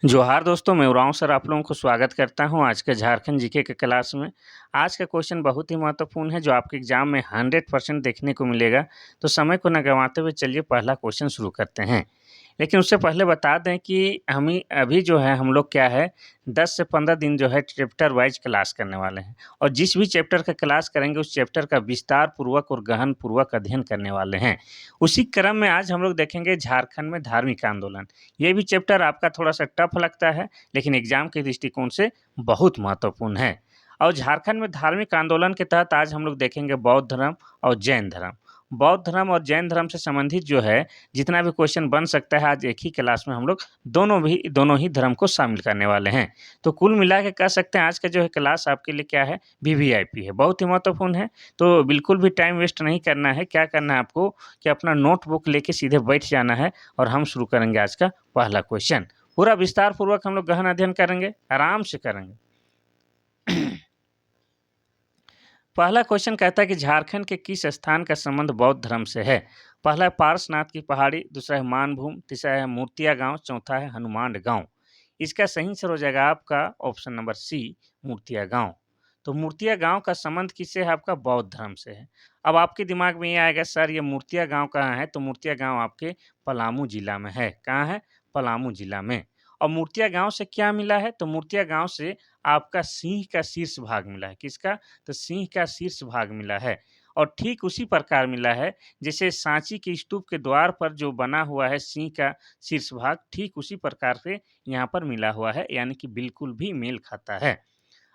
जोहार दोस्तों, मैं उरांव सर आप लोगों को स्वागत करता हूँ आज के झारखंड जीके के क्लास में। आज का क्वेश्चन बहुत ही महत्वपूर्ण है जो आपके एग्ज़ाम में 100% देखने को मिलेगा। तो समय को ना गँवाते हुए चलिए पहला क्वेश्चन शुरू करते हैं। लेकिन उससे पहले बता दें कि अभी जो है हम लोग क्या है 10 से 15 दिन जो है चैप्टर वाइज़ क्लास करने वाले हैं और जिस भी चैप्टर का क्लास करेंगे उस चैप्टर का विस्तार पूर्वक और गहन पूर्वक अध्ययन करने वाले हैं। उसी क्रम में आज हम लोग देखेंगे झारखंड में धार्मिक आंदोलन। ये भी चैप्टर आपका थोड़ा-सा टफ लगता है, लेकिन एग्ज़ाम के दृष्टिकोण से बहुत महत्वपूर्ण है। और झारखंड में धार्मिक आंदोलन के तहत आज हम लोग देखेंगे बौद्ध धर्म और जैन धर्म। बौद्ध धर्म और जैन धर्म से संबंधित जो है, जितना भी क्वेश्चन बन सकता है, आज एक ही क्लास में हम लोग दोनों ही धर्म को शामिल करने वाले हैं। तो कुल मिला के कह सकते हैं आज का जो है क्लास आपके लिए क्या है, वीवीआईपी है, बहुत ही महत्वपूर्ण है। तो बिल्कुल भी टाइम वेस्ट नहीं करना है, क्या करना है आपको कि अपना नोटबुक लेके सीधे बैठ जाना है और हम शुरू करेंगे आज का पहला क्वेश्चन। पूरा विस्तार पूर्वक हम लोग गहन अध्ययन करेंगे, आराम से करेंगे। पहला क्वेश्चन कहता है कि झारखंड के किस स्थान का संबंध बौद्ध धर्म से है? पहला है पार्श्वनाथ की पहाड़ी, दूसरा है मानभूम, तीसरा है मूर्तिया गांव, चौथा है हनुमान गांव। इसका सही आंसर हो जाएगा आपका ऑप्शन नंबर सी, मूर्तिया गांव। तो मूर्तिया गांव का संबंध किससे है? आपका बौद्ध धर्म से है। अब आपके दिमाग में ये आएगा सर ये मूर्तिया गांव कहाँ है? तो मूर्तिया गांव आपके पलामू जिला में है। कहाँ है? पलामू जिला में। और मूर्तिया गांव से क्या मिला है? तो मूर्तिया गांव से आपका सिंह का शीर्ष भाग मिला है। किसका? तो सिंह का शीर्ष भाग मिला है। और ठीक उसी प्रकार मिला है जैसे सांची के स्तूप के द्वार पर जो बना हुआ है सिंह का शीर्ष भाग, ठीक उसी प्रकार से यहाँ पर मिला हुआ है, यानी कि बिल्कुल भी मेल खाता है।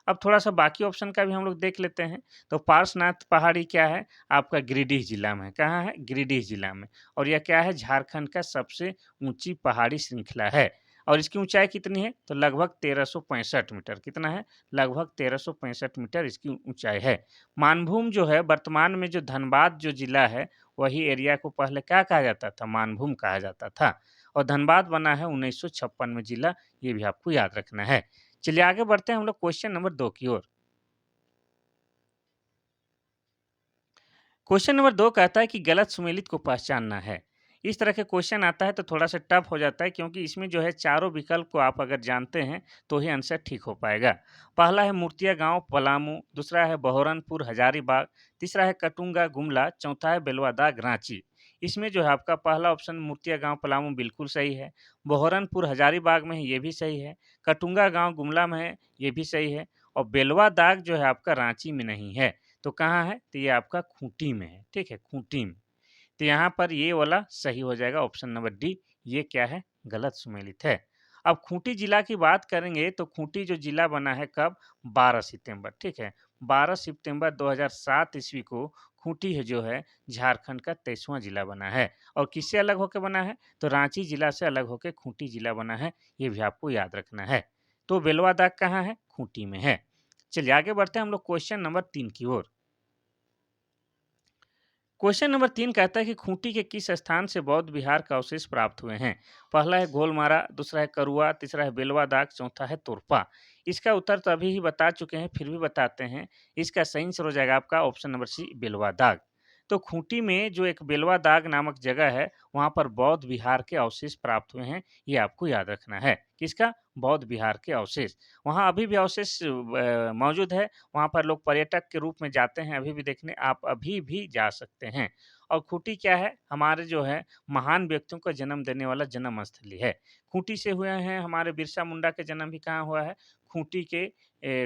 अब थोड़ा-सा बाकी ऑप्शन का भी हम लोग देख लेते हैं। तो पार्श्वनाथ पहाड़ी क्या है? आपका गिरिडीह जिला में है। कहाँ है? गिरिडीह जिला में। और यह क्या है? झारखंड का सबसे ऊँची पहाड़ी श्रृंखला है। और इसकी ऊँचाई कितनी है? तो लगभग 1365 मीटर। कितना है? लगभग 1365 मीटर इसकी ऊँचाई है। मानभूम जो है वर्तमान में जो धनबाद जो जिला है, वही एरिया को पहले क्या कहा जाता था? मानभूम कहा जाता था। और धनबाद बना है 1956 में जिला, ये भी आपको याद रखना है। चलिए आगे बढ़ते हैं हम लोग क्वेश्चन नंबर 2 की ओर। क्वेश्चन नंबर 2 कहता है कि गलत सुमेलित को पहचानना है। इस तरह के क्वेश्चन आता है तो थोड़ा-सा टफ हो जाता है क्योंकि इसमें जो है चारों विकल्प को आप अगर जानते हैं तो ही आंसर ठीक हो पाएगा। पहला है मूर्तिया गाँव पलामू, दूसरा है बहोरनपुर हजारीबाग, तीसरा है कटुंगा गुमला, चौथा है बेलवादाग रांची। इसमें जो है आपका पहला ऑप्शन मूर्तिया गाँव पलामू बिल्कुल सही है। बहोरनपुर हजारीबाग में है ये भी सही है। कटुंगा गाँव गुमला में है ये भी सही है। और बेलवादाग जो है आपका रांची में नहीं है। तो कहाँ है? तो ये आपका खूंटी में है, ठीक है? खूंटी में। तो यहाँ पर ये वाला सही हो जाएगा ऑप्शन नंबर डी, ये क्या है? गलत सुमेलित है। अब खूंटी जिला की बात करेंगे तो खूंटी जो जिला बना है कब? 12 सितंबर, ठीक है? 12 सितंबर 2007 ईस्वी को खूंटी है जो है झारखंड का 23वां जिला बना है। और किससे अलग होके बना है? तो रांची जिला से अलग होके खूंटी जिला बना है, ये भी आपको याद रखना है। तो बेलवा दाग कहाँ है? खूंटी में है। चलिए आगे बढ़ते हैं हम लोग क्वेश्चन नंबर 3 की ओर। क्वेश्चन नंबर 3 कहता है कि खूंटी के किस स्थान से बौद्ध विहार का अवशेष प्राप्त हुए हैं? पहला है गोलमारा, दूसरा है करुआ, तीसरा है बेलवा दाग, चौथा है तोरपा। इसका उत्तर तो अभी ही बता चुके हैं, फिर भी बताते हैं। इसका सही आंसर हो जाएगा आपका ऑप्शन नंबर सी, बेलवा दाग। तो खूंटी में जो एक बेलवा दाग नामक जगह है, वहाँ पर बौद्ध विहार के अवशेष प्राप्त हुए हैं, ये आपको याद रखना है। किसका? बौद्ध विहार के अवशेष। वहाँ अभी भी अवशेष मौजूद है, वहाँ पर लोग पर्यटक के रूप में जाते हैं अभी भी देखने, आप अभी भी जा सकते हैं। और खूंटी क्या है? हमारे जो है महान व्यक्तियों को जन्म देने वाला जन्म स्थली है। खूंटी से हुए हैं हमारे बिरसा मुंडा का जन्म भी कहाँ हुआ है? खूंटी के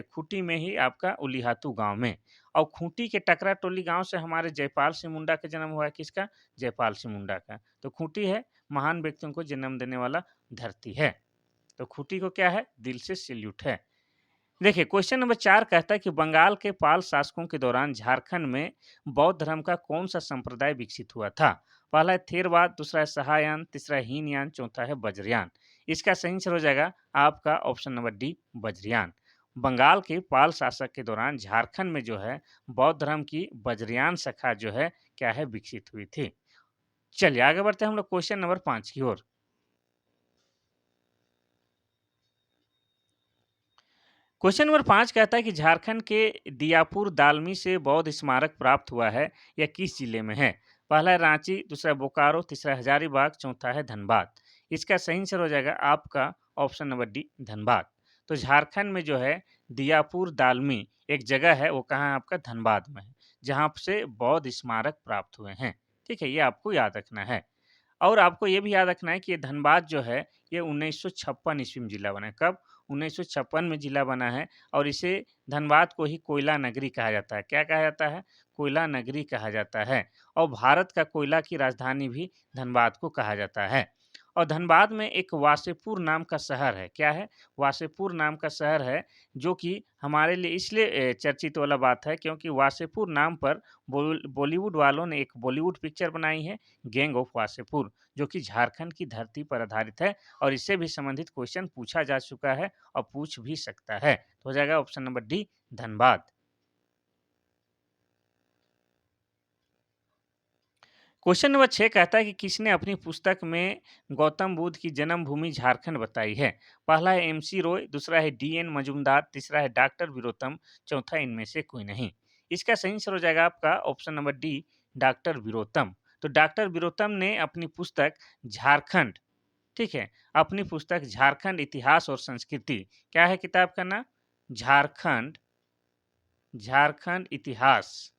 खूंटी में ही आपका उलिहातू गाँव में। और खूंटी के टकरा टोली गाँव से हमारे जयपाल सिंह मुंडा का जन्म हुआ है, किसका? जयपाल सिंह मुंडा का। तो खूंटी है महान व्यक्तियों को जन्म देने वाला धरती है। तो खूंटी को क्या है? दिल से सैल्यूट है। देखिए क्वेश्चन नंबर 4 कहता है कि बंगाल के पाल शासकों के दौरान झारखंड में बौद्ध धर्म का कौन-सा संप्रदाय विकसित हुआ था? पहला है थेरवाद, दूसरा है सहायान, तीसरा है हीनयान, चौथा है वज्रयान। इसका सही आंसर हो जाएगा आपका option number D, Vajrayana. Bengal के पाल शासक के दौरान झारखंड में जो है बौद्ध धर्म की वज्रयान शाखा जो है क्या है विकसित हुई थी। चलिए आगे बढ़ते हैं हम लोग क्वेश्चन नंबर 5 की ओर। क्वेश्चन नंबर 5 कहता है कि झारखंड के दियापुर दालमी से बौद्ध स्मारक प्राप्त हुआ है, यह किस जिले में है? पहला है रांची, दूसरा है बोकारो, तीसरा है हजारीबाग, चौथा है धनबाद। इसका सही आंसर हो जाएगा आपका ऑप्शन नंबर डी धनबाद। तो झारखंड में जो है दियापुर दालमी एक जगह है, वो कहाँ है आपका धनबाद में है, जहाँ से बौद्ध स्मारक प्राप्त हुए हैं। ठीक है, ये आपको याद रखना है। और आपको ये भी याद रखना है कि ये धनबाद जो है ये 1956 ईस्वी में जिला बना है। कब? 1956 में जिला बना है और इसे धनबाद को ही कोयला नगरी कहा जाता है। क्या कहा जाता है? कोयला नगरी कहा जाता है और भारत का कोयला की राजधानी भी धनबाद को कहा जाता है। और धनबाद में एक वासेपुर नाम का शहर है। क्या है? वासेपुर नाम का शहर है, जो कि हमारे लिए इसलिए चर्चित वाला बात है क्योंकि वासेपुर नाम पर बॉलीवुड वालों ने एक बॉलीवुड पिक्चर बनाई है, गैंग ऑफ वासेपुर, जो कि झारखंड की धरती पर आधारित है और इससे भी संबंधित क्वेश्चन पूछा जा चुका है और पूछ भी सकता है। तो हो जाएगा option number D Dhanbad. Question number 6 कहता है कि किसने अपनी पुस्तक में गौतम बुद्ध की जन्मभूमि झारखंड बताई है? पहला है एमसी रॉय, दूसरा है डीएन मजूमदार, तीसरा है डॉक्टर विरोतम, चौथा इनमें से कोई नहीं। इसका सही आंसर हो जाएगा आपका ऑप्शन नंबर डी डॉक्टर विरोतम। तो डॉक्टर विरोतम ने अपनी पुस्तक झारखंड, ठीक है, अपनी पुस्तक झारखंड इतिहास और संस्कृति, क्या है किताब का नाम? झारखंड, झारखंड इतिहास,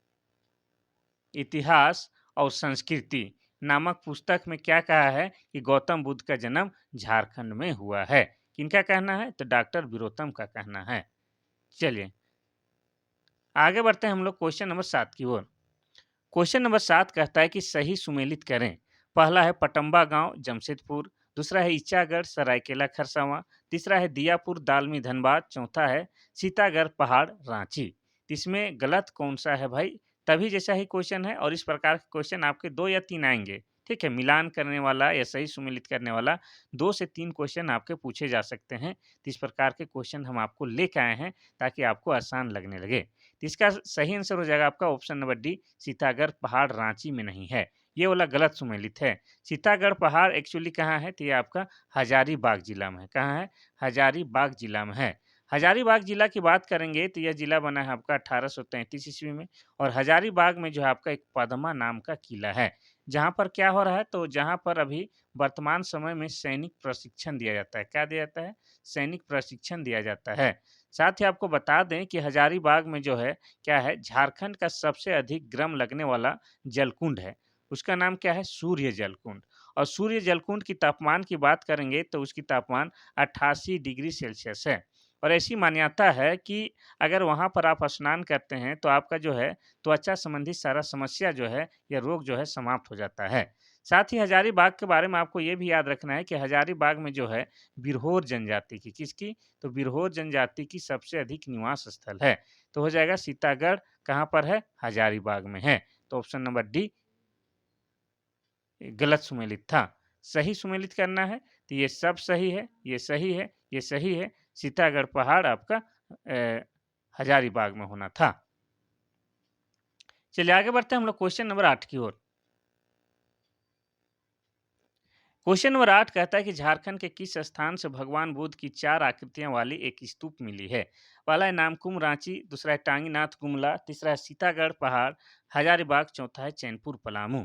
इतिहास और संस्कृति नामक पुस्तक में क्या कहा है कि गौतम बुद्ध का जन्म झारखंड में हुआ है। किनका कहना है? तो डॉक्टर विरोतम का कहना है। चलिए आगे बढ़ते हैं हम लोग क्वेश्चन नंबर 7 की ओर। क्वेश्चन नंबर 7 कहता है कि सही सुमेलित करें। पहला है पटम्बा गांव जमशेदपुर, दूसरा है ईचागढ़ सरायकेला खरसावां, तीसरा है दियापुर दालमी धनबाद, चौथा है सीतागढ़ पहाड़ रांची। तो इसमें गलत कौन सा है भाई? तभी जैसा ही क्वेश्चन है और इस प्रकार के क्वेश्चन आपके 2 या 3 आएंगे। ठीक है, मिलान करने वाला या सही सुमेलित करने वाला 2 से 3 क्वेश्चन आपके पूछे जा सकते हैं। तो इस प्रकार के क्वेश्चन हम आपको लेके आए हैं ताकि आपको आसान लगने लगे। तो इसका सही आंसर हो जाएगा आपका ऑप्शन नंबर डी सीतागढ़ पहाड़ रांची में नहीं है। ये वाला गलत सुमेलित है। सीतागढ़ पहाड़ एक्चुअली कहाँ है? तो ये आपका हजारीबाग जिला में है। कहाँ है? हजारीबाग जिला में है। हजारीबाग जिला की बात करेंगे तो यह जिला बना है आपका 1833 ईस्वी में और हजारीबाग में जो है आपका एक पद्मा नाम का किला है। जहाँ पर क्या हो रहा है? तो जहाँ पर अभी वर्तमान समय में सैनिक प्रशिक्षण दिया जाता है। क्या दिया जाता है? सैनिक प्रशिक्षण दिया जाता है। साथ ही आपको बता दें कि हजारीबाग में जो है क्या है, झारखंड का सबसे अधिक गर्म लगने वाला जलकुंड है। उसका नाम क्या है? सूर्य जलकुंड। और सूर्य जलकुंड की तापमान की बात करेंगे तो उसकी तापमान 88 डिग्री सेल्सियस है। और ऐसी मान्यता है कि अगर वहाँ पर आप स्नान करते हैं तो आपका जो है त्वचा संबंधी सारा समस्या जो है या रोग जो है समाप्त हो जाता है। साथ ही हजारीबाग के बारे में आपको ये भी याद रखना है कि हजारीबाग में जो है बिरहोर जनजाति की, किसकी? तो बिरहोर जनजाति की सबसे अधिक निवास स्थल है। तो हो जाएगा सीतागढ़ कहाँ पर है? हजारीबाग में है। तो ऑप्शन नंबर डी गलत सुमेलित था। सही सुमेलित करना है तो ये सब सही है, ये सही है, ये सही है। सीतागढ़ पहाड़ आपका हजारीबाग में होना था। चलिए आगे बढ़ते हैं हम लोग क्वेश्चन नंबर 8 की ओर। क्वेश्चन नंबर 8 कहता है कि झारखंड के किस स्थान से भगवान बुद्ध की 4 आकृतियां वाली एक स्तूप मिली है? पहला है नामकुम रांची, दूसरा है टांगीनाथ गुमला, तीसरा है सीतागढ़ पहाड़ हजारीबाग, चौथा है चैनपुर पलामू।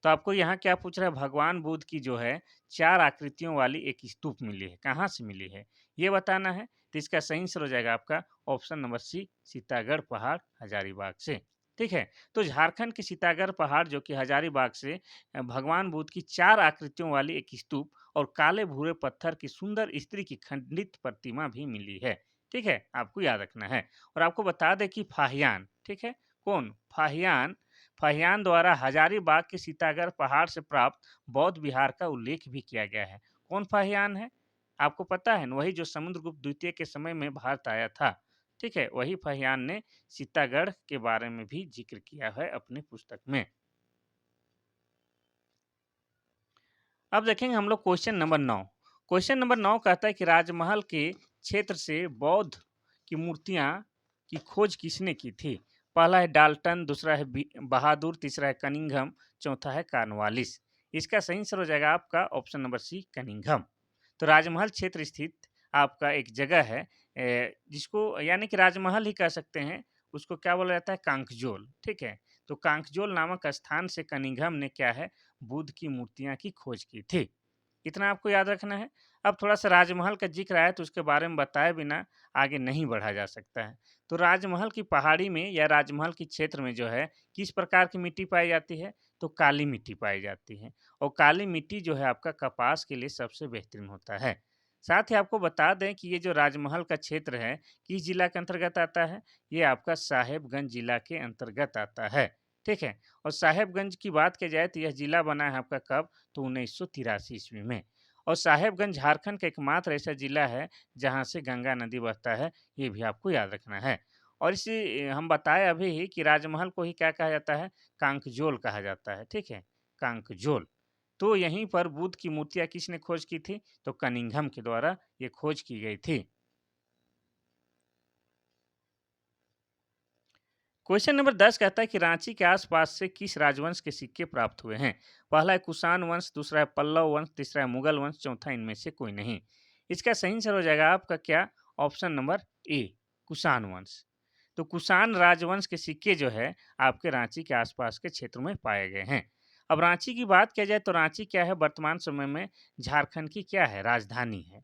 तो आपको यहाँ क्या पूछ रहा है? भगवान बुद्ध की जो है 4 आकृतियों वाली एक स्तूप मिली है। कहाँ से मिली है ये बताना है। तो इसका सही आंसर हो जाएगा आपका ऑप्शन नंबर सी सीतागढ़ पहाड़ हजारीबाग से। ठीक है, तो झारखंड के सीतागढ़ पहाड़ जो कि हजारीबाग से भगवान बुद्ध की 4 आकृतियों वाली एक स्तूप और काले भूरे पत्थर की सुंदर स्त्री की खंडित प्रतिमा भी मिली है। ठीक है, आपको याद रखना है। और आपको बता दें कि फाहियान, ठीक है, कौन? फाहियान, फाहियान द्वारा हजारीबाग के सीतागढ़ पहाड़ से प्राप्त बौद्ध विहार का उल्लेख भी किया गया है। कौन फाहियान है? आपको पता है ना, वही जो समुद्रगुप्त द्वितीय के समय में भारत आया था। ठीक है, वही फाहियान ने सीतागढ़ के बारे में भी जिक्र किया है अपनी पुस्तक में। अब देखेंगे हम लोग क्वेश्चन नंबर 9। क्वेश्चन नंबर 9 कहता है कि राजमहल के क्षेत्र से बौद्ध की मूर्तियां की खोज किसने की थी? पहला है डाल्टन, दूसरा है बहादुर, तीसरा है कनिंघम, चौथा है कार्नवालिस। इसका सही आंसर हो जाएगा आपका ऑप्शन नंबर सी कनिंघम। तो राजमहल क्षेत्र स्थित आपका एक जगह है जिसको यानी कि राजमहल ही कह सकते हैं। उसको क्या बोला जाता है? कांकजोल। ठीक है, तो कांकजोल नामक स्थान से कनिंघम ने क्या है बुद्ध की मूर्तियां की खोज की थी। इतना आपको याद रखना है। अब थोड़ा-सा राजमहल का ज़िक्र आया तो उसके बारे में बताए बिना आगे नहीं बढ़ा जा सकता है। तो राजमहल की पहाड़ी में या राजमहल के क्षेत्र में जो है, किस प्रकार की मिट्टी पाई जाती है? तो काली मिट्टी पाई जाती है और काली मिट्टी जो है आपका कपास के लिए सबसे बेहतरीन होता है। साथ ही आपको बता दें कि ये जो राजमहल का क्षेत्र है, किस जिला के अंतर्गत आता है? ये आपका साहेबगंज जिला के अंतर्गत आता है, ठीक है? और साहेबगंज की बात की जाए तो यह जिला बना है आपका कब? तो 1983 ईस्वी में। और साहेबगंज झारखंड का एकमात्र ऐसा जिला है जहाँ से गंगा नदी बहता है, ये भी आपको याद रखना है। और इसी हम बताए अभी ही कि राजमहल को ही क्या कहा जाता है? कांकजोल कहा जाता है, ठीक है? कांकजोल। तो यहीं पर बुद्ध की मूर्तियाँ किसने खोज की थी? तो कनिंघम के द्वारा ये खोज की गई थी। क्वेश्चन नंबर 10 कहता है कि रांची के आसपास से किस राजवंश के सिक्के प्राप्त हुए हैं? पहला है कुषाण वंश, दूसरा है पल्लव वंश, तीसरा है मुगल वंश, चौथा इनमें से कोई नहीं। इसका सही आंसर हो जाएगा आपका क्या? ऑप्शन नंबर ए, कुषाण वंश। तो कुषाण राजवंश के सिक्के जो है आपके रांची के आसपास के क्षेत्र में पाए गए हैं। अब रांची की बात किया जाए तो रांची क्या है वर्तमान समय में झारखंड की क्या है राजधानी है।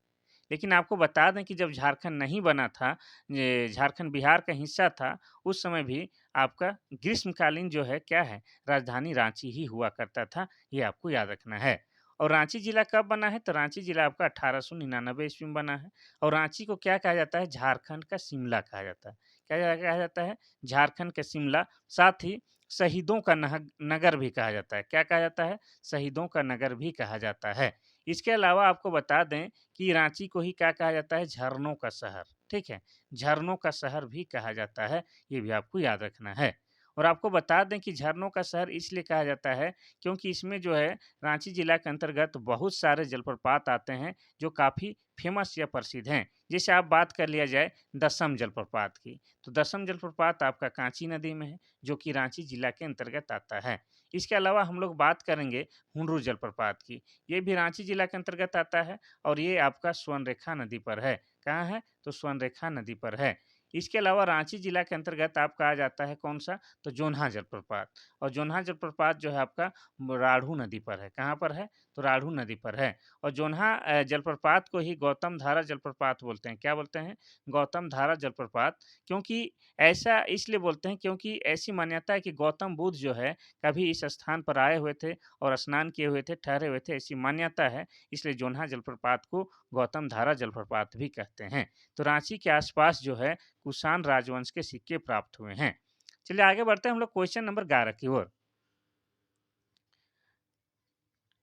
लेकिन आपको बता दें कि जब झारखंड नहीं बना था, ये झारखंड बिहार का हिस्सा था, उस समय भी आपका ग्रीष्मकालीन जो है क्या है राजधानी रांची ही हुआ करता था, ये आपको याद रखना है। और रांची जिला कब बना है? तो रांची जिला आपका 1899 ईस्वी में बना है। और रांची को क्या कहा जाता है? झारखंड का शिमला कहा जाता है। क्या कहा जाता है? झारखंड का शिमला। साथ ही शहीदों का नगर भी कहा जाता है। क्या कहा जाता है? शहीदों का नगर भी कहा जाता है। इसके अलावा आपको बता दें कि रांची को ही क्या कहा जाता है? झरनों का शहर, ठीक है? झरनों का शहर भी कहा जाता है, ये भी आपको याद रखना है। और आपको बता दें कि झरनों का शहर इसलिए कहा जाता है क्योंकि इसमें जो है रांची जिला के अंतर्गत बहुत सारे जलप्रपात आते हैं जो काफ़ी फेमस या प्रसिद्ध हैं। जैसे आप बात कर लिया जाए दसम जलप्रपात की, तो दसम जलप्रपात आपका कांची नदी में है, जो कि रांची जिला के अंतर्गत आता है। इसके अलावा हम लोग बात करेंगे हुंडरू जलप्रपात की, ये भी रांची जिला के अंतर्गत आता है और ये आपका स्वर्णरेखा नदी पर है। कहाँ है? तो स्वर्णरेखा नदी पर है। इसके अलावा रांची जिला के अंतर्गत आपका आ जाता है कौन-सा? तो जोन्हा जलप्रपात। और जोन्हा जलप्रपात जो है आपका राढ़ू नदी पर है। कहाँ पर है? तो राढ़ू नदी पर है। और जोन्हा जलप्रपात को ही गौतम धारा जलप्रपात बोलते हैं। क्या बोलते हैं? गौतम धारा जलप्रपात। क्योंकि ऐसा इसलिए बोलते हैं क्योंकि ऐसी मान्यता है कि गौतम बुद्ध जो है कभी इस स्थान पर आए हुए थे और स्नान किए हुए थे, ठहरे हुए थे, ऐसी मान्यता है। इसलिए जोन्हा जलप्रपात को गौतम धारा जलप्रपात भी कहते हैं। तो रांची के आसपास जो है कुषाण राजवंश के सिक्के प्राप्त हुए हैं। चलिए आगे बढ़ते हैं हम लोग क्वेश्चन नंबर 11 की ओर।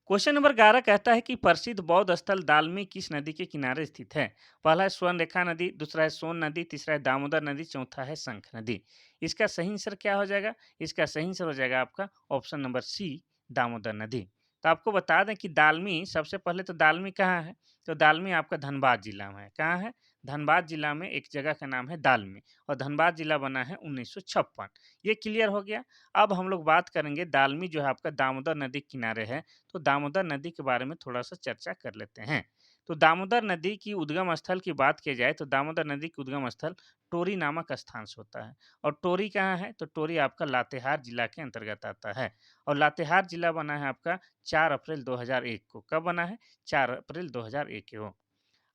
क्वेश्चन नंबर 11 कहता है कि प्रसिद्ध बौद्ध स्थल दालमी किस नदी के किनारे स्थित है? पहला है स्वर्णरेखा नदी, दूसरा है सोन नदी, तीसरा है दामोदर नदी, चौथा है शंख नदी। इसका सही आंसर क्या हो जाएगा? इसका सही आंसर हो जाएगा आपका ऑप्शन नंबर सी, दामोदर नदी। तो आपको बता दें कि दालमी सबसे पहले तो दालमी कहाँ है? तो दालमी आपका धनबाद जिला में है। कहाँ है? धनबाद जिला में एक जगह का नाम है दालमी और धनबाद जिला बना है 1956। ये क्लियर हो गया। अब हम लोग बात करेंगे दालमी जो है आपका दामोदर नदी के किनारे है, तो दामोदर नदी के बारे में थोड़ा-सा चर्चा कर लेते हैं। तो दामोदर नदी की उद्गम स्थल की बात की जाए तो दामोदर नदी की उद्गम स्थल टोरी नामक स्थान से होता है। और टोरी कहाँ है? तो टोरी आपका लातेहार जिला के अंतर्गत आता है। और लातेहार जिला बना है आपका 4 अप्रैल 2001 को। कब बना है? 4 अप्रैल 2001 को।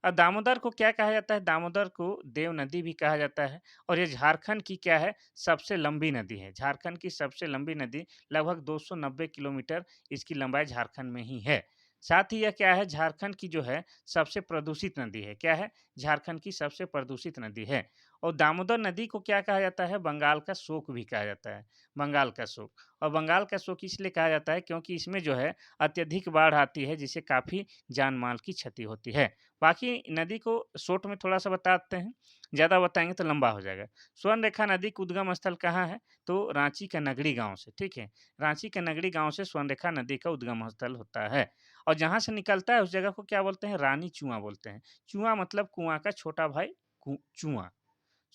और दामोदर को क्या कहा जाता है? दामोदर को देव नदी भी कहा जाता है और ये झारखंड की क्या है? सबसे लंबी नदी है। झारखंड की सबसे लंबी नदी लगभग 290 किलोमीटर इसकी लंबाई झारखंड में ही है। साथ ही यह क्या है? झारखंड की जो है सबसे प्रदूषित नदी है। क्या है? झारखंड की सबसे प्रदूषित नदी है। और दामोदर नदी को क्या कहा जाता है? बंगाल का शोक भी कहा जाता है। बंगाल का शोक। और बंगाल का शोक इसलिए कहा जाता है क्योंकि इसमें जो है अत्यधिक बाढ़ आती है जिससे काफ़ी जान-माल की क्षति होती है। बाकी नदी को शॉर्ट में थोड़ा-सा बताते हैं, ज़्यादा बताएँगे तो लंबा हो जाएगा। स्वर्णरेखा नदी का उद्गम स्थल कहाँ है? तो रांची का नगड़ी गाँव से, ठीक है? रांची के नगड़ी गाँव से स्वर्णरेखा नदी का उद्गम स्थल होता है और जहाँ से निकलता है उस जगह को क्या बोलते हैं? रानी चुआ बोलते हैं। चुआ मतलब कुआँ का छोटा भाई चुआ।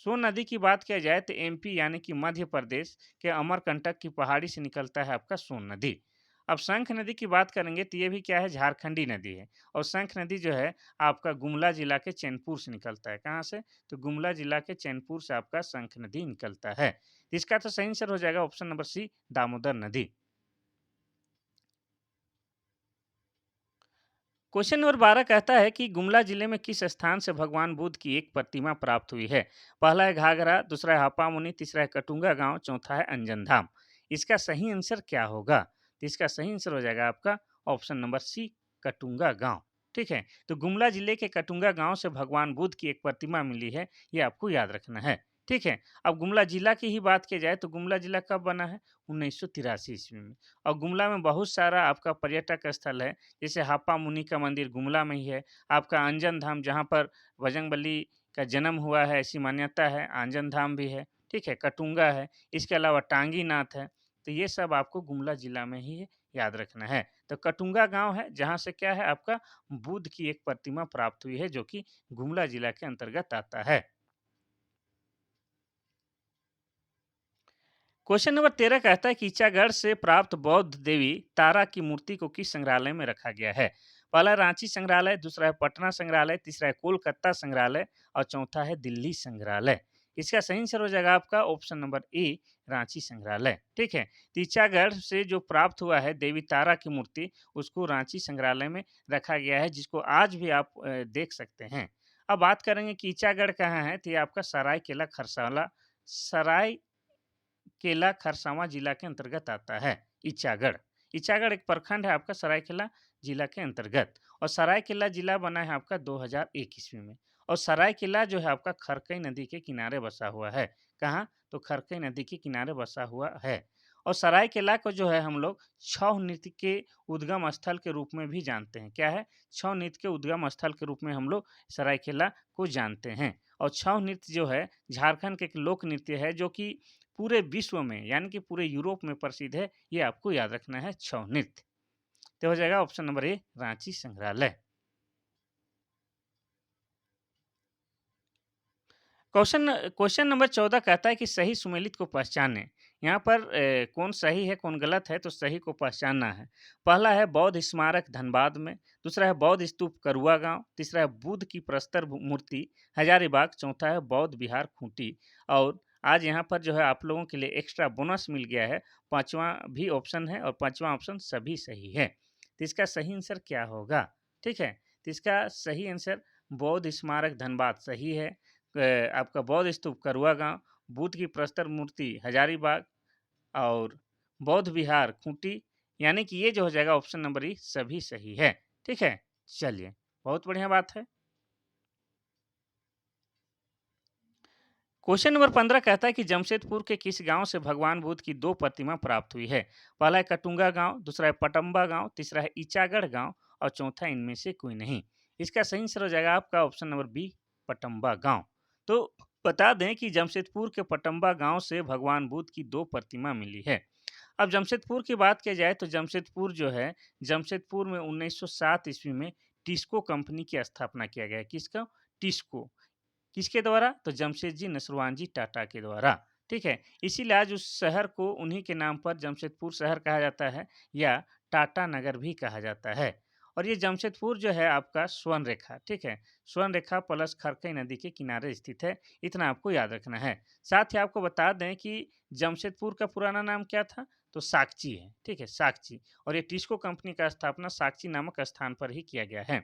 सोन नदी की बात किया जाए तो एमपी यानी कि मध्य प्रदेश के अमरकंटक की पहाड़ी से निकलता है आपका सोन नदी। अब शंख नदी की बात करेंगे तो ये भी क्या है झारखंडी नदी है और शंख नदी जो है आपका गुमला जिला के चैनपुर से निकलता है। कहाँ से? तो गुमला जिला के चैनपुर से आपका शंख नदी निकलता है। इसका तो सही आंसर हो जाएगा ऑप्शन नंबर सी, दामोदर नदी। क्वेश्चन नंबर 12 कहता है कि गुमला जिले में किस स्थान से भगवान बुद्ध की एक प्रतिमा प्राप्त हुई है? पहला है घाघरा, दूसरा है हापामुनि, तीसरा है कटुंगा गांव, चौथा है अंजन धाम। इसका सही आंसर क्या होगा? तो इसका सही आंसर हो जाएगा आपका ऑप्शन नंबर सी, कटुंगा गांव। ठीक है, तो गुमला जिले के कटुंगा गांव से भगवान बुद्ध की एक प्रतिमा मिली है, ये आपको याद रखना है। ठीक है, अब गुमला जिला की ही बात की जाए तो गुमला जिला कब बना है? 1983 ईस्वी में। और गुमला में बहुत सारा आपका पर्यटक स्थल है, जैसे हापा मुनि का मंदिर गुमला में ही है, आपका अंजन धाम जहाँ पर बजरंगबली का जन्म हुआ है ऐसी मान्यता है, आंजन धाम भी है, ठीक है, कटुंगा है, इसके अलावा टांगी नाथ है। तो ये सब आपको गुमला जिला में ही याद रखना है। तो कटुंगा गांव है जहाँ से क्या है आपका बुद्ध की एक प्रतिमा प्राप्त हुई है, जो कि गुमला जिला के अंतर्गत आता है। क्वेश्चन नंबर 13 कहता है कि ईचागढ़ से प्राप्त बौद्ध देवी तारा की मूर्ति को किस संग्रहालय में रखा गया है? पहला रांची संग्रहालय, दूसरा है पटना संग्रहालय, तीसरा है कोलकाता संग्रहालय और चौथा है दिल्ली संग्रहालय। इसका सही आंसर हो जाएगा आपका ऑप्शन नंबर ए, रांची संग्रहालय। ठीक है, तो ईचागढ़ से जो प्राप्त हुआ है देवी तारा की मूर्ति, उसको रांची संग्रहालय में रखा गया है, जिसको आज भी आप देख सकते हैं। अब बात करेंगे कि ईचागढ़ कहाँ है, तो ये आपका सरायकेला खरसावाला सराय केला खरसावां जिला के अंतर्गत आता है ईचागढ़। ईचागढ़ एक प्रखंड है आपका सरायकेला जिला के अंतर्गत, और सरायकेला जिला बना है आपका 2001 ईस्वी में। और सरायकेला जो है आपका खरकई नदी के किनारे बसा हुआ है। कहाँ? तो खरकई नदी के किनारे बसा हुआ है। और सरायकेला को जो है हम लोग छऊ नृत्य के उद्गम स्थल के रूप में भी जानते हैं। क्या है? छऊ नृत्य के उद्गम स्थल के रूप में हम लोग सरायकेला को जानते हैं। और छऊ नृत्य जो है झारखंड के एक लोक नृत्य है, जो कि पूरे विश्व में यानी कि पूरे यूरोप में प्रसिद्ध है। ये आपको याद रखना है, छऊ नृत्य। तो हो जाएगा ऑप्शन नंबर ए, रांची संग्रहालय। क्वेश्चन क्वेश्चन नंबर 14 कहता है कि सही सुमेलित को पहचानें। यहाँ पर कौन सही है कौन गलत है, तो सही को पहचानना है। पहला है बौद्ध स्मारक धनबाद में, दूसरा है बौद्ध स्तूप करुआ गांव, तीसरा है बुद्ध की प्रस्तर मूर्ति हजारीबाग, चौथा है बौद्ध विहार खूंटी। और आज यहाँ पर जो है आप लोगों के लिए एक्स्ट्रा बोनस मिल गया है, पांचवा भी ऑप्शन है और पांचवा ऑप्शन सभी सही है। तो इसका सही आंसर क्या होगा? ठीक है, तो इसका सही आंसर बौद्ध स्मारक धनबाद सही है। आपका बौद्ध स्तूप करुआ गांव, बुद्ध की प्रस्तर मूर्ति हजारीबाग और बौद्ध विहार खूंटी, यानी कि ये जो हो जाएगा ऑप्शन नंबर ई सभी सही है। ठीक है, चलिए, बहुत बढ़िया बात है। क्वेश्चन नंबर 15 कहता है कि जमशेदपुर के किस गांव से भगवान बुद्ध की दो प्रतिमा प्राप्त हुई है? पहला है कटुंगा गांव, दूसरा है पटम्बा गांव, तीसरा है ईचागढ़ गांव और चौथा इनमें से कोई नहीं। इसका सही आंसर हो जाएगा आपका ऑप्शन नंबर बी, पटम्बा गांव। तो बता दें कि जमशेदपुर के पटम्बा गांव से भगवान बुद्ध की दो प्रतिमा मिली है। अब जमशेदपुर की बात की जाए तो जमशेदपुर जो है, जमशेदपुर में 1907 ईस्वी में टिस्को कंपनी की स्थापना किया गया है। किसका? टिस्को। किसके द्वारा? तो जमशेदजी नसरुआन जी टाटा के द्वारा। ठीक है, इसीलिए आज उस शहर को उन्हीं के नाम पर जमशेदपुर शहर कहा जाता है, या टाटा नगर भी कहा जाता है। और ये जमशेदपुर जो है आपका स्वर्ण रेखा, ठीक है, स्वर्ण रेखा प्लस खरकई नदी के किनारे स्थित है। इतना आपको याद रखना है। साथ ही आपको बता दें कि जमशेदपुर का पुराना नाम क्या था? तो साकची है। ठीक है, साकची। और ये टिस्को कंपनी का स्थापना साकची नामक स्थान पर ही किया गया है।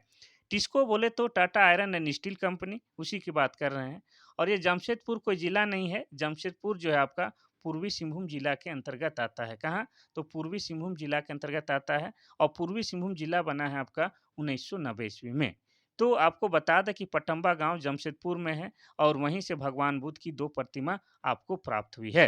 टिस्को बोले तो Tata iron and steel company, उसी की बात कर रहे हैं। और ये जमशेदपुर कोई जिला नहीं है, जमशेदपुर जो है आपका पूर्वी सिंहभूम जिला के अंतर्गत आता है। कहाँ? तो पूर्वी सिंहभूम जिला के अंतर्गत आता है। और पूर्वी सिंहभूम जिला बना है आपका 1990 ईस्वी में। तो आपको बता दें कि पटम्बा गांव जमशेदपुर में है, और वहीं से भगवान बुद्ध की दो प्रतिमा आपको प्राप्त हुई है।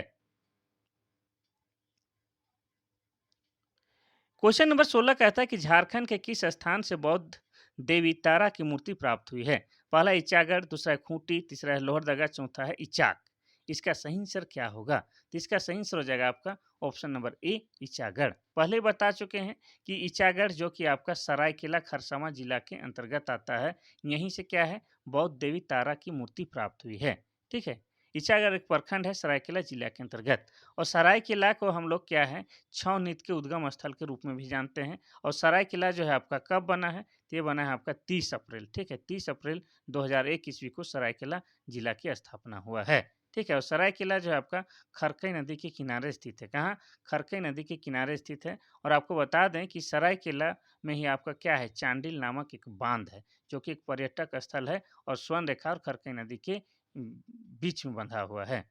क्वेश्चन नंबर 16 कहता है कि झारखंड के किस स्थान से बौद्ध देवी तारा की मूर्ति प्राप्त हुई है? पहला ईचागढ़, दूसरा है खूंटी, तीसरा है लोहरदगा, चौथा है इचाक। इसका सही आंसर क्या होगा? तो इसका सही आंसर हो जाएगा आपका ऑप्शन नंबर ए, ईचागढ़। पहले ही बता चुके हैं कि ईचागढ़ जो कि आपका सरायकेला खरसावां जिला के अंतर्गत आता है, यहीं से क्या है बौद्ध देवी तारा की मूर्ति प्राप्त हुई है। ठीक है, ईचागढ़ एक प्रखंड है सरायकेला जिला के अंतर्गत। और सरायकेला को हम लोग क्या है छऊ नृत्य के उद्गम स्थल के रूप में भी जानते हैं। और सरायकेला जो है आपका कब बना है? तो ये बना है आपका 30 अप्रैल। ठीक है, 30 अप्रैल 2001 ईस्वी को सरायकेला जिला की स्थापना हुआ है। ठीक है? और सरायकेला जो है आपका खरकई नदी के किनारे स्थित है। कहाँ? खरकई नदी के किनारे स्थित है और आपको बता दें कि सरायकेला में ही आपका क्या है, चांडिल नामक एक बाँध है, जो कि एक पर्यटक स्थल है और स्वर्ण रेखा और खरकई नदी के बीच में बंधा हुआ है।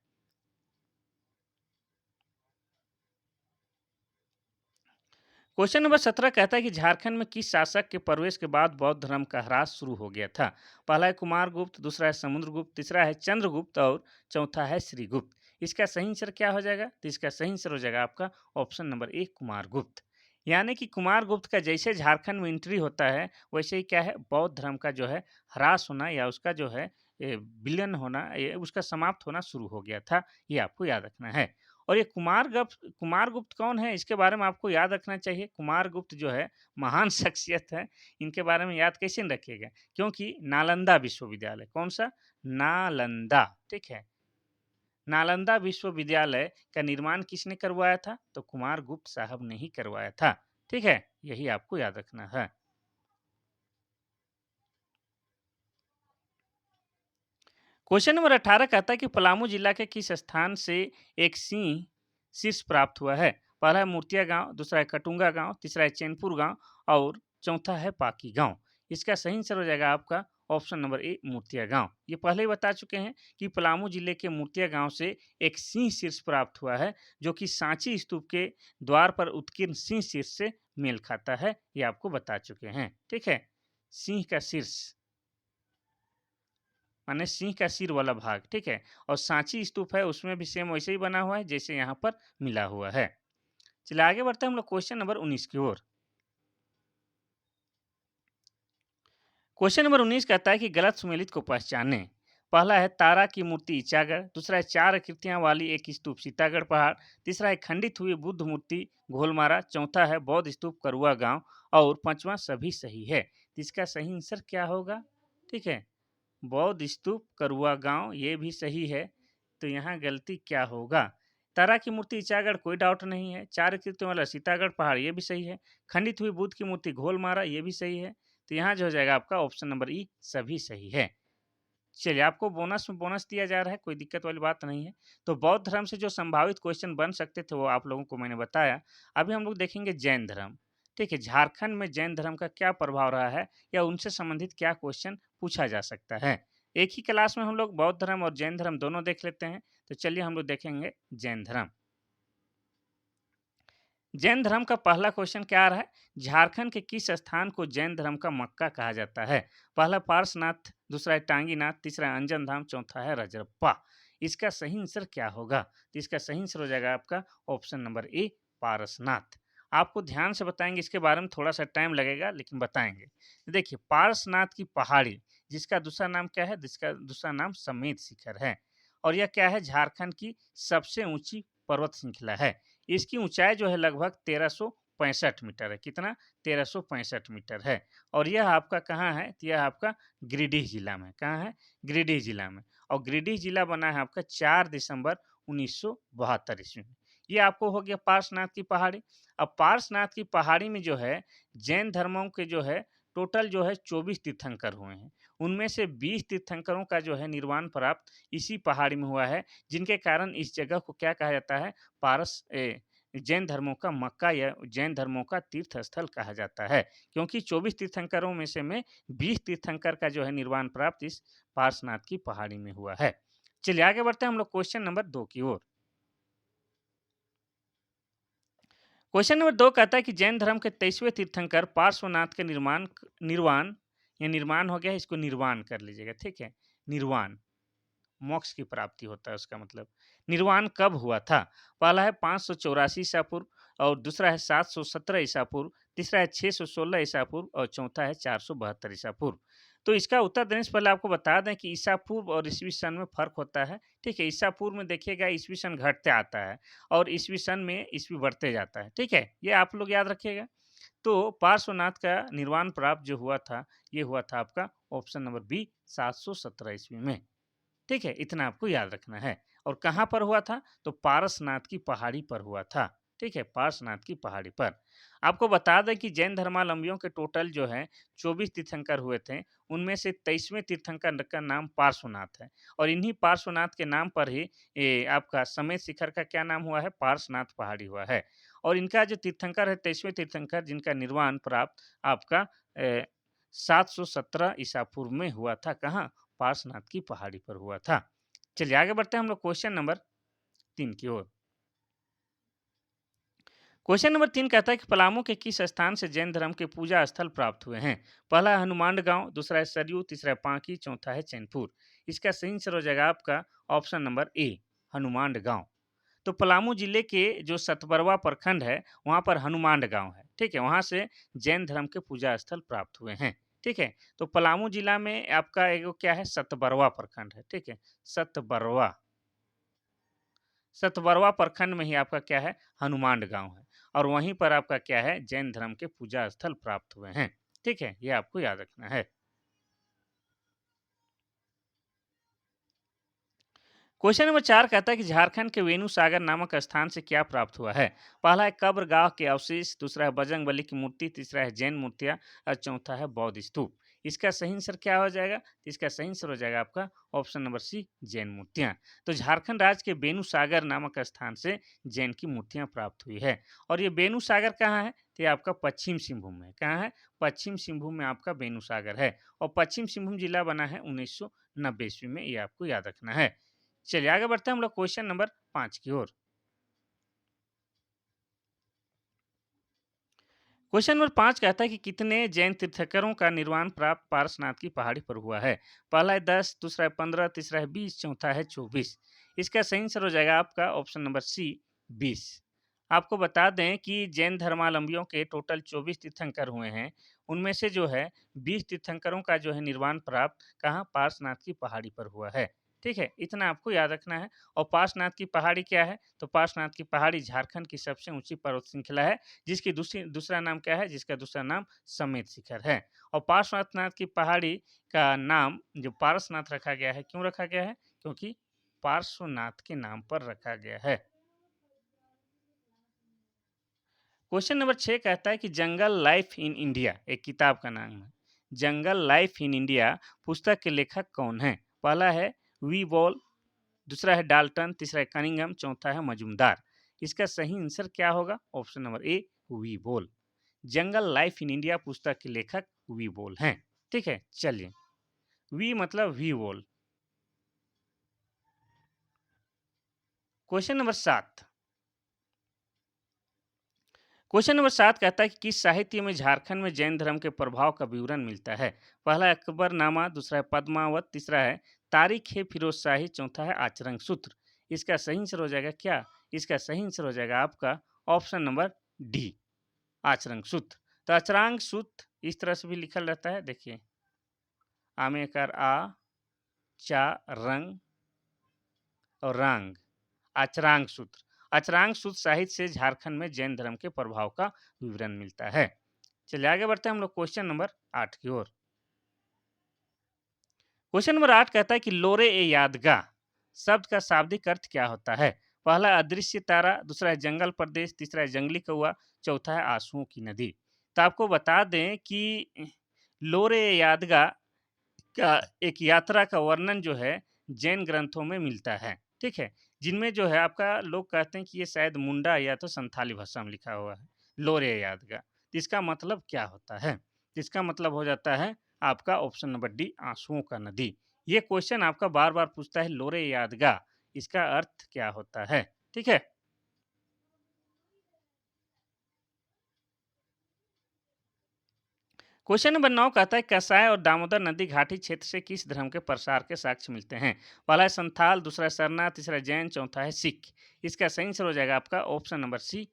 क्वेश्चन नंबर 17 कहता है कि झारखंड में किस शासक के प्रवेश के बाद बौद्ध धर्म का ह्रास शुरू हो गया था? पहला है कुमारगुप्त, दूसरा है समुद्रगुप्त, तीसरा है चंद्रगुप्त और चौथा है श्रीगुप्त। इसका सही आंसर क्या हो जाएगा? तो इसका सही आंसर हो जाएगा आपका ऑप्शन नंबर ए कुमारगुप्त। यानी कि कुमारगुप्त का जैसे झारखंड में एंट्री होता है, वैसे ही क्या है, बौद्ध धर्म का जो है ह्रास होना या उसका जो है विलयन होना, उसका समाप्त होना शुरू हो गया था। ये आपको याद रखना है। और ये कुमारगुप्त कौन है, इसके बारे में आपको याद रखना चाहिए। कुमारगुप्त जो है महान शख्सियत है। इनके बारे में याद कैसे नहीं रखिएगा? क्योंकि नालंदा विश्वविद्यालय, कौन सा? नालंदा, ठीक है? नालंदा विश्वविद्यालय का निर्माण किसने करवाया था? तो कुमारगुप्त साहब ने ही करवाया था। ठीक है? यही आपको याद रखना है। क्वेश्चन नंबर 18 कहता है कि पलामू जिला के किस स्थान से एक सिंह शीर्ष प्राप्त हुआ है? पहला है मूर्तिया गांव, दूसरा है कटुंगा गांव, तीसरा है चैनपुर गांव और चौथा है पाकी गांव। इसका सही आंसर हो जाएगा आपका ऑप्शन नंबर ए मूर्तिया गांव। ये पहले ही बता चुके हैं कि पलामू जिले के मूर्तिया गांव से एक सिंह शीर्ष प्राप्त हुआ है, जो कि सांची स्तूप के द्वार पर उत्कीर्ण सिंह शीर्ष से मेल खाता है। ये आपको बता चुके हैं। ठीक है? सिंह का शीर्ष माने सिंह का सिर वाला भाग, ठीक है? और सांची स्तूप है, उसमें भी सेम वैसे ही बना हुआ है जैसे यहाँ पर मिला हुआ है। चलिए आगे बढ़ते हैं हम लोग क्वेश्चन नंबर 19 की ओर। क्वेश्चन नंबर 19 कहता है कि गलत सुमेलित को पहचाने। पहला है तारा की मूर्ति ईचागढ़, दूसरा है चार आकृतियां वाली एक स्तूप सीतागढ़ पहाड़, तीसरा है खंडित हुई बुद्ध मूर्ति घोलमारा, चौथा है बौद्ध स्तूप करुआ गांव और पांचवा सभी सही है। तो इसका सही आंसर क्या होगा? ठीक है, बौद्ध स्तूप करुआ गांव ये भी सही है। तो यहाँ गलती क्या होगा? तारा की मूर्ति ईचागढ़ कोई डाउट नहीं है, चार कीर्तियों वाला सीतागढ़ पहाड़ ये भी सही है, खंडित हुई बुद्ध की मूर्ति घोलमारा ये भी सही है। तो यहाँ जो हो जाएगा आपका ऑप्शन नंबर ई सभी सही है। चलिए आपको बोनस में बोनस दिया जा रहा है, कोई दिक्कत वाली बात नहीं है। तो बौद्ध धर्म से जो संभावित क्वेश्चन बन सकते थे वो आप लोगों को मैंने बताया। अभी हम लोग देखेंगे जैन धर्म। ठीक है, झारखंड में जैन धर्म का क्या प्रभाव रहा है या उनसे संबंधित क्या क्वेश्चन पूछा जा सकता है। एक ही क्लास में हम लोग बौद्ध धर्म और जैन धर्म दोनों देख लेते हैं। तो चलिए हम लोग देखेंगे जैन धर्म। जैन धर्म का पहला क्वेश्चन क्या आ रहा है? झारखंड के किस स्थान को जैन धर्म का मक्का कहा जाता है? पहला पार्श्वनाथ, दूसरा है टांगीनाथ, तीसरा है अंजन धाम, चौथा है रजरप्पा। इसका सही आंसर क्या होगा? तो इसका सही आंसर हो जाएगा आपका ऑप्शन नंबर ए पारसनाथ। आपको ध्यान से बताएंगे, इसके बारे में थोड़ा सा टाइम लगेगा लेकिन बताएंगे। देखिए पारसनाथ की पहाड़ी, जिसका दूसरा नाम क्या है? जिसका दूसरा नाम समेत शिखर है। और यह क्या है? झारखंड की सबसे ऊंची पर्वत श्रृंखला है। इसकी ऊंचाई जो है लगभग 1365 मीटर है। कितना? 1365 मीटर है। और यह आपका कहाँ है? तो यह आपका गिरिडीह जिला में। कहाँ है? गिरिडीह जिला में। और गिरिडीह जिला बना है आपका 4 दिसंबर 1972 ईस्वी में। ये आपको हो गया पार्श्वनाथ की पहाड़ी। अब पार्श्वनाथ की पहाड़ी में जो है जैन धर्मों के जो है टोटल जो है 24 तीर्थंकर हुए हैं। उनमें से 20 तीर्थंकरों का जो है निर्वाण प्राप्त इसी पहाड़ी में हुआ है, जिनके कारण इस जगह को क्या कहा जाता है? पारस जैन धर्मों का मक्का या जैन धर्मों का तीर्थ स्थल कहा जाता है, क्योंकि 24 तीर्थंकरों में से 20 तीर्थंकर का जो है निर्वाण प्राप्त इस पार्श्वनाथ की पहाड़ी में हुआ है। चलिए आगे बढ़ते हैं हम लोग क्वेश्चन नंबर 2 की ओर। क्वेश्चन नंबर 2 कहता है कि जैन धर्म के 23वें तीर्थंकर पार्श्वनाथ के निर्वाण या निर्माण हो गया है, इसको निर्वाण कर लीजिएगा। ठीक है, निर्वाण मोक्ष की प्राप्ति होता है उसका मतलब। निर्वाण कब हुआ था? पहला है 584 ईसा पूर्व और दूसरा है 717 ईसा पूर्व, तीसरा है 616 ईसा पूर्व और चौथा है 472 ईसा पूर्व। तो इसका उत्तर देने से पहले आपको बता दें कि ईसा पूर्व और ईसवी सन में फर्क होता है। ठीक है, ईसा पूर्व में देखिएगा ईसवी सन घटते आता है और ईसवी सन में ईसवी बढ़ते जाता है। ठीक है, ये आप लोग याद रखिएगा। तो पार्श्वनाथ का निर्वाण प्राप्त जो हुआ था, ये हुआ था आपका ऑप्शन नंबर बी 717 ईस्वी में। ठीक है, इतना आपको याद रखना है। और कहाँ पर हुआ था? तो पारसनाथ की पहाड़ी पर हुआ था। ठीक है, पार्श्वनाथ की पहाड़ी पर। आपको बता दें कि जैन धर्मावलंबियों के टोटल जो है 24 तीर्थंकर हुए थे, उनमें से 23वें तीर्थंकर का नाम पार्श्वनाथ है और इन्हीं पार्श्वनाथ के नाम पर ही आपका समेत शिखर का क्या नाम हुआ है? पार्श्वनाथ पहाड़ी हुआ है और इनका जो तीर्थंकर है 23वें तीर्थंकर जिनका निर्वाण प्राप्त आपका 717 ईसा पूर्व में हुआ था। कहाँ? पार्श्वनाथ की पहाड़ी पर हुआ था। चलिए आगे बढ़ते हैं हम लोग क्वेश्चन नंबर 3 की ओर। क्वेश्चन नंबर 3 कहता है कि पलामू के किस स्थान से जैन धर्म के पूजा स्थल प्राप्त हुए हैं? पहला है हनुमान गांव, दूसरा है सरयू, तीसरा है पांकी, चौथा है चैनपुर। इसका सही आंसर हो जाएगा आपका ऑप्शन नंबर ए, हनुमान गांव। तो पलामू जिले के जो सतबरवा प्रखंड है, वहां पर हनुमान गांव है। ठीक है, वहां से जैन धर्म के पूजा स्थल प्राप्त हुए हैं। ठीक है, तो पलामू जिला में आपका एगो क्या है? सतबरवा प्रखंड है। ठीक है, सतबरवा सतबरवा प्रखंड में ही आपका क्या है? हनुमान गांव है और वहीं पर आपका क्या है? जैन धर्म के पूजा स्थल प्राप्त हुए हैं। ठीक है, ये आपको याद रखना है। क्वेश्चन नंबर 4 कहता है कि झारखंड के वेणु सागर नामक स्थान से क्या प्राप्त हुआ है? पहला है कब्र गांव के अवशेष, दूसरा है बजरंगबली की मूर्ति, तीसरा है जैन मूर्तियां और चौथा है बौद्ध स्तूप। इसका सही आंसर क्या हो जाएगा? तो इसका सही आंसर हो जाएगा आपका ऑप्शन नंबर सी, जैन मूर्तियां। तो झारखंड राज्य के बेनू सागर नामक स्थान से जैन की मूर्तियां प्राप्त हुई है और ये बेनू सागर कहाँ है? तो ये आपका पश्चिम सिंहभूम में। कहाँ है? पश्चिम सिंहभूम में आपका बेनू सागर है और पश्चिम सिंहभूम जिला बना है 1990 ईस्वी में। ये आपको याद रखना है। चलिए आगे बढ़ते हैं हम लोग क्वेश्चन नंबर 5 की ओर। क्वेश्चन नंबर 5 कहता है कि कितने जैन तीर्थंकरों का निर्वाण प्राप्त पार्श्वनाथ की पहाड़ी पर हुआ है? पहला है 10, दूसरा है 15, तीसरा है 20, चौथा है 24। इसका सही आंसर हो जाएगा आपका ऑप्शन नंबर सी, 20। आपको बता दें कि जैन धर्मावलंबियों के टोटल 24 तीर्थंकर हुए हैं। उनमें से जो है 20 तीर्थंकरों का जो है निर्वाण प्राप्त कहाँ? पार्श्वनाथ की पहाड़ी पर हुआ है। ठीक है, इतना आपको याद रखना है। और पार्श्वनाथ की पहाड़ी क्या है? तो पार्श्वनाथ की पहाड़ी झारखंड की सबसे ऊंची पर्वत श्रृंखला है जिसकी दूसरा नाम क्या है? जिसका दूसरा नाम समेत शिखर है। और पार्श्वनाथ की पहाड़ी का नाम जो पारसनाथ रखा गया है, क्यों रखा गया है? क्योंकि पार्श्वनाथ के नाम पर रखा गया है। क्वेश्चन नंबर 6 कहता है कि जंगल लाइफ इन इंडिया एक किताब का नाम है। जंगल लाइफ इन इंडिया पुस्तक के लेखक कौन है? पहला है वी बॉल, दूसरा है डाल्टन, तीसरा है कनिंगम, चौथा है मजूमदार। इसका सही आंसर क्या होगा? Option number A, V Ball. Jungle life in India पुस्तक के लेखक वी बॉल हैं। ठीक है, चलिए। वी मतलब V Ball. Question number 7। Question number 7 कहता है कि किस साहित्य में झारखंड में जैन धर्म के प्रभाव का विवरण मिलता है? पहला है अकबरनामा, दूसरा है पद्मावत, तीसरा है तारीख है फिरोज शाही, चौथा है आचरण सूत्र। इसका सही आंसर हो जाएगा क्या? इसका सही आंसर हो जाएगा आपका ऑप्शन नंबर डी, आचरण सूत्र। तो आचरांक सूत्र इस तरह से भी लिखल रहता है, देखिए आमे कर आ, चा, रंग और रंग, आचरांक सूत्र। आचरांक सूत्र साहित्य से झारखंड में जैन धर्म के प्रभाव का विवरण मिलता है। चलिए आगे बढ़ते हैं हम लोग क्वेश्चन नंबर 8 की ओर। क्वेश्चन नंबर 8 कहता है कि लोरे ए यादगा शब्द का शाब्दिक अर्थ क्या होता है? पहला अदृश्य तारा, दूसरा है जंगल प्रदेश, तीसरा है जंगली कौआ, चौथा है आंसुओं की नदी। तो आपको बता दें कि लोरे ए यादगा का एक यात्रा का वर्णन जो है जैन ग्रंथों में मिलता है। ठीक है, जिनमें जो है आपका लोग कहते हैं कि ये शायद मुंडा या तो संथाली भाषा में लिखा हुआ है, लोरे यादगा। तो इसका मतलब क्या होता है? तो इसका मतलब हो जाता है आपका ऑप्शन नंबर डी, आंसुओं का नदी। ये क्वेश्चन आपका बार बार पूछता है, लोरे यादगा इसका अर्थ क्या होता है? ठीक है। क्वेश्चन नंबर 9 कहता है कसाय और दामोदर नदी घाटी क्षेत्र से किस धर्म के प्रसार के साक्ष्य मिलते हैं? पहला है संथाल, दूसरा है सरना, तीसरा है जैन, चौथा है सिख। इसका सही आंसर हो जाएगा आपका ऑप्शन नंबर सी,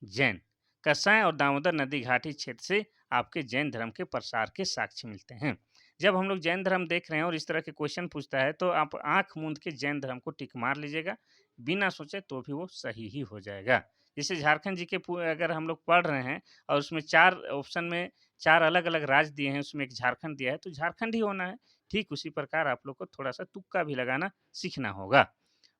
जैन। कसाय और दामोदर नदी घाटी क्षेत्र से आपके जैन धर्म के प्रसार के साक्ष्य मिलते हैं। जब हम लोग जैन धर्म देख रहे हैं और इस तरह के क्वेश्चन पूछता है तो आप आंख मूंद के जैन धर्म को टिक मार लीजिएगा, बिना सोचे तो भी वो सही ही हो जाएगा। जैसे झारखंड जी के अगर हम लोग पढ़ रहे हैं और उसमें 4 ऑप्शन में 4 अलग-अलग राज्य दिए हैं, उसमें एक झारखंड दिया है, तो झारखंड ही होना है। ठीक उसी प्रकार आप लोग को थोड़ा-सा तुक्का भी लगाना सीखना होगा।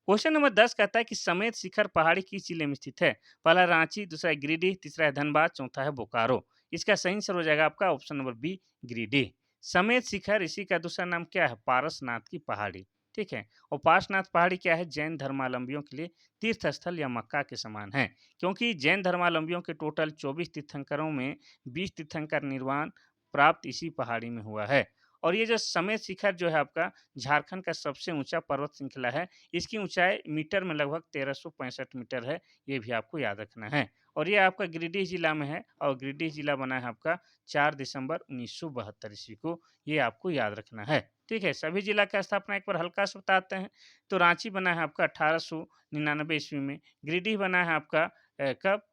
क्वेश्चन नंबर 10 कहता है कि समेत शिखर पहाड़ी किस जिले में स्थित है? पहला है रांची, दूसरा है गिरिडीह, तीसरा है धनबाद, चौथा है बोकारो। इसका सही आंसर हो जाएगा आपका ऑप्शन नंबर बी, गिरिडीह। समेत शिखर, इसी का दूसरा नाम क्या है? पारसनाथ की पहाड़ी। ठीक है। और पारसनाथ पहाड़ी क्या है? जैन धर्मावलंबियों के लिए तीर्थ स्थल या मक्का के समान है, क्योंकि जैन धर्मावलंबियों के टोटल 24 तीर्थंकरों में 20 तीर्थंकर निर्वाण प्राप्त इसी पहाड़ी में हुआ है। और ये जो समेत शिखर जो है आपका झारखंड का सबसे ऊंचा पर्वत श्रृंखला है। इसकी ऊंचाई मीटर में लगभग 1365 मीटर है। ये भी आपको याद रखना है। और ये आपका गिरिडीह जिला में है, और गिरिडीह जिला बना है आपका 4 दिसंबर 1972 ईस्वी को। ये आपको याद रखना है। ठीक है, सभी जिला का स्थापना एक बार हल्का से बताते हैं। तो रांची बना है आपका 1899 ईस्वी में। गिरिडीह बना है आपका कब?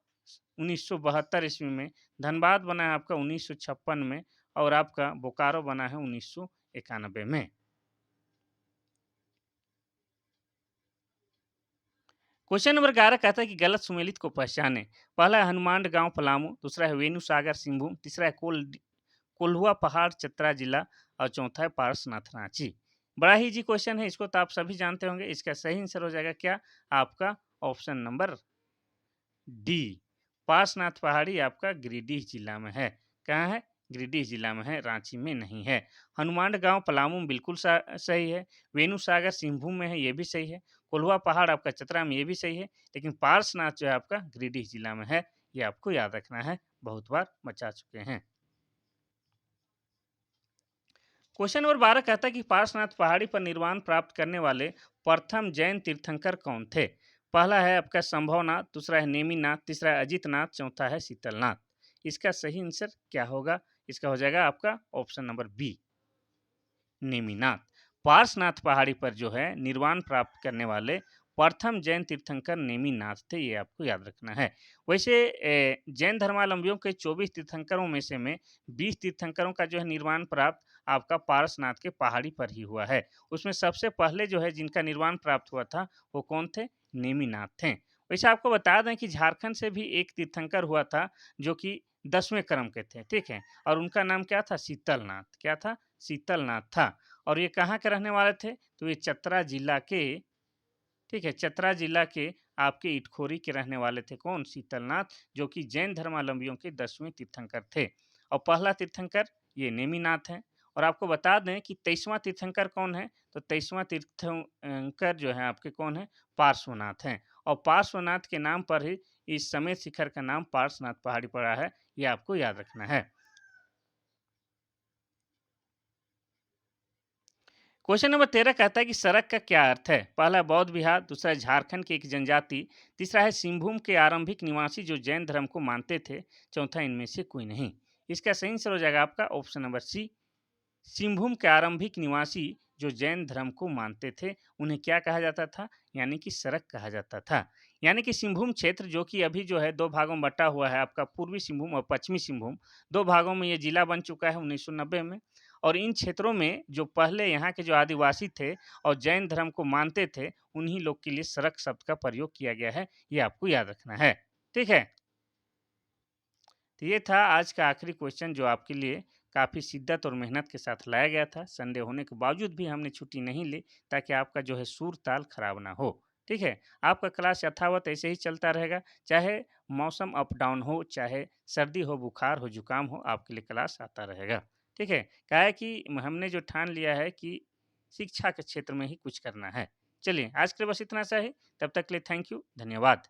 1972 ईस्वी में। धनबाद बना है आपका 1956 में। और आपका बोकारो बना है 1991 में। क्वेश्चन नंबर 11 कहता है कि गलत सुमेलित को पहचाने। पहला है हनुमान गांव पलामू, दूसरा है वेणु सागर सिंहभूम, तीसरा है कोल्हुआ पहाड़ चतरा जिला, और चौथा है पारसनाथ रांची। बड़ा ही इजी क्वेश्चन है, इसको तो आप सभी जानते होंगे। इसका सही आंसर हो जाएगा क्या? आपका ऑप्शन नंबर डी, पार्श्वनाथ पहाड़ी आपका गिरिडीह जिला में है। कहाँ है? गिरिडीह जिला में है, रांची में नहीं है। हनुमान गांव पलामू में बिल्कुल सही है। वेणु सागर सिंहभूम में है, ये भी सही है। कोल्हुआ पहाड़ आपका चतरा में, ये भी सही है। लेकिन पार्श्वनाथ जो है आपका गिरिडीह जिला में है। ये आपको याद रखना है, बहुत बार बचा चुके हैं। क्वेश्चन नंबर 12 कहता है कि पार्श्वनाथ पहाड़ी पर निर्वाण प्राप्त करने वाले प्रथम जैन तीर्थंकर कौन थे? पहला है आपका संभवनाथ, दूसरा है नेमिनाथ, तीसरा है अजितनाथ, चौथा है शीतलनाथ। इसका सही आंसर क्या होगा? इसका हो जाएगा आपका option number B, Neminath. Parshvanath पहाड़ी पर जो है निर्वाण प्राप्त करने वाले प्रथम जैन तीर्थंकर नेमिनाथ थे। ये आपको याद रखना है। वैसे जैन धर्मावलंबियों के 24 तीर्थंकरों में से 20 तीर्थंकरों का जो है निर्वाण प्राप्त आपका पारसनाथ के पहाड़ी पर ही हुआ है। उसमें सबसे पहले जो है जिनका निर्वाण प्राप्त हुआ था, वो कौन थे? नेमिनाथ थे। वैसे आपको बता दें कि झारखंड से भी एक तीर्थंकर हुआ था, जो कि 10वें क्रम के थे। ठीक है। और उनका नाम क्या था? शीतलनाथ। क्या था? शीतलनाथ था। और ये कहाँ के रहने वाले थे? तो ये चतरा जिला के, ठीक है, चतरा जिला के आपके इटखोरी के रहने वाले थे। कौन? शीतलनाथ, जो कि जैन धर्मावलंबियों के 10वें तीर्थंकर थे। और पहला तीर्थंकर ये नेमिनाथ है। और आपको बता दें कि 23वां तीर्थंकर कौन है? तो 23वां तीर्थंकर जो है आपके कौन है? पार्श्वनाथ हैं। और पार्श्वनाथ के नाम पर ही इस समेत शिखर का नाम पार्श्वनाथ पहाड़ी पड़ा है। ये आपको याद रखना है। क्वेश्चन नंबर 13 कहता है कि सड़क का क्या अर्थ है? पहला बौद्ध विहार, दूसरा है झारखंड की एक जनजाति, तीसरा है सिंहभूम के आरंभिक निवासी जो जैन धर्म को मानते थे, चौथा इनमें से कोई नहीं। इसका सही आंसर हो जाएगा आपका ऑप्शन नंबर सी, सिंहभूम के आरंभिक निवासी जो जैन धर्म को मानते थे, उन्हें क्या कहा जाता था? यानी कि सरक कहा जाता था। यानी कि सिंहभूम क्षेत्र जो कि अभी जो है दो भागों में बटा हुआ है, आपका पूर्वी सिंहभूम और पश्चिमी सिंहभूम, दो भागों में ये जिला बन चुका है 1990 में। और इन क्षेत्रों में जो पहले यहाँ के जो आदिवासी थे और जैन धर्म को मानते थे, उन्हीं लोग के लिए सरक शब्द का प्रयोग किया गया है। ये आपको याद रखना है। ठीक है। तो ये था आज का आखिरी क्वेश्चन, जो आपके लिए काफ़ी शिद्दत और मेहनत के साथ लाया गया था। संडे होने के बावजूद भी हमने छुट्टी नहीं ली, ताकि आपका जो है सुर ताल खराब ना हो। ठीक है। आपका क्लास यथावत ऐसे ही चलता रहेगा, चाहे मौसम अप डाउन हो, चाहे सर्दी हो, बुखार हो, जुकाम हो, आपके लिए क्लास आता रहेगा। ठीक है। क्या है कि हमने जो ठान लिया है कि शिक्षा के क्षेत्र में ही कुछ करना है। चलिए, आज के लिए बस इतना सा ही। तब तक के लिए थैंक यू, धन्यवाद।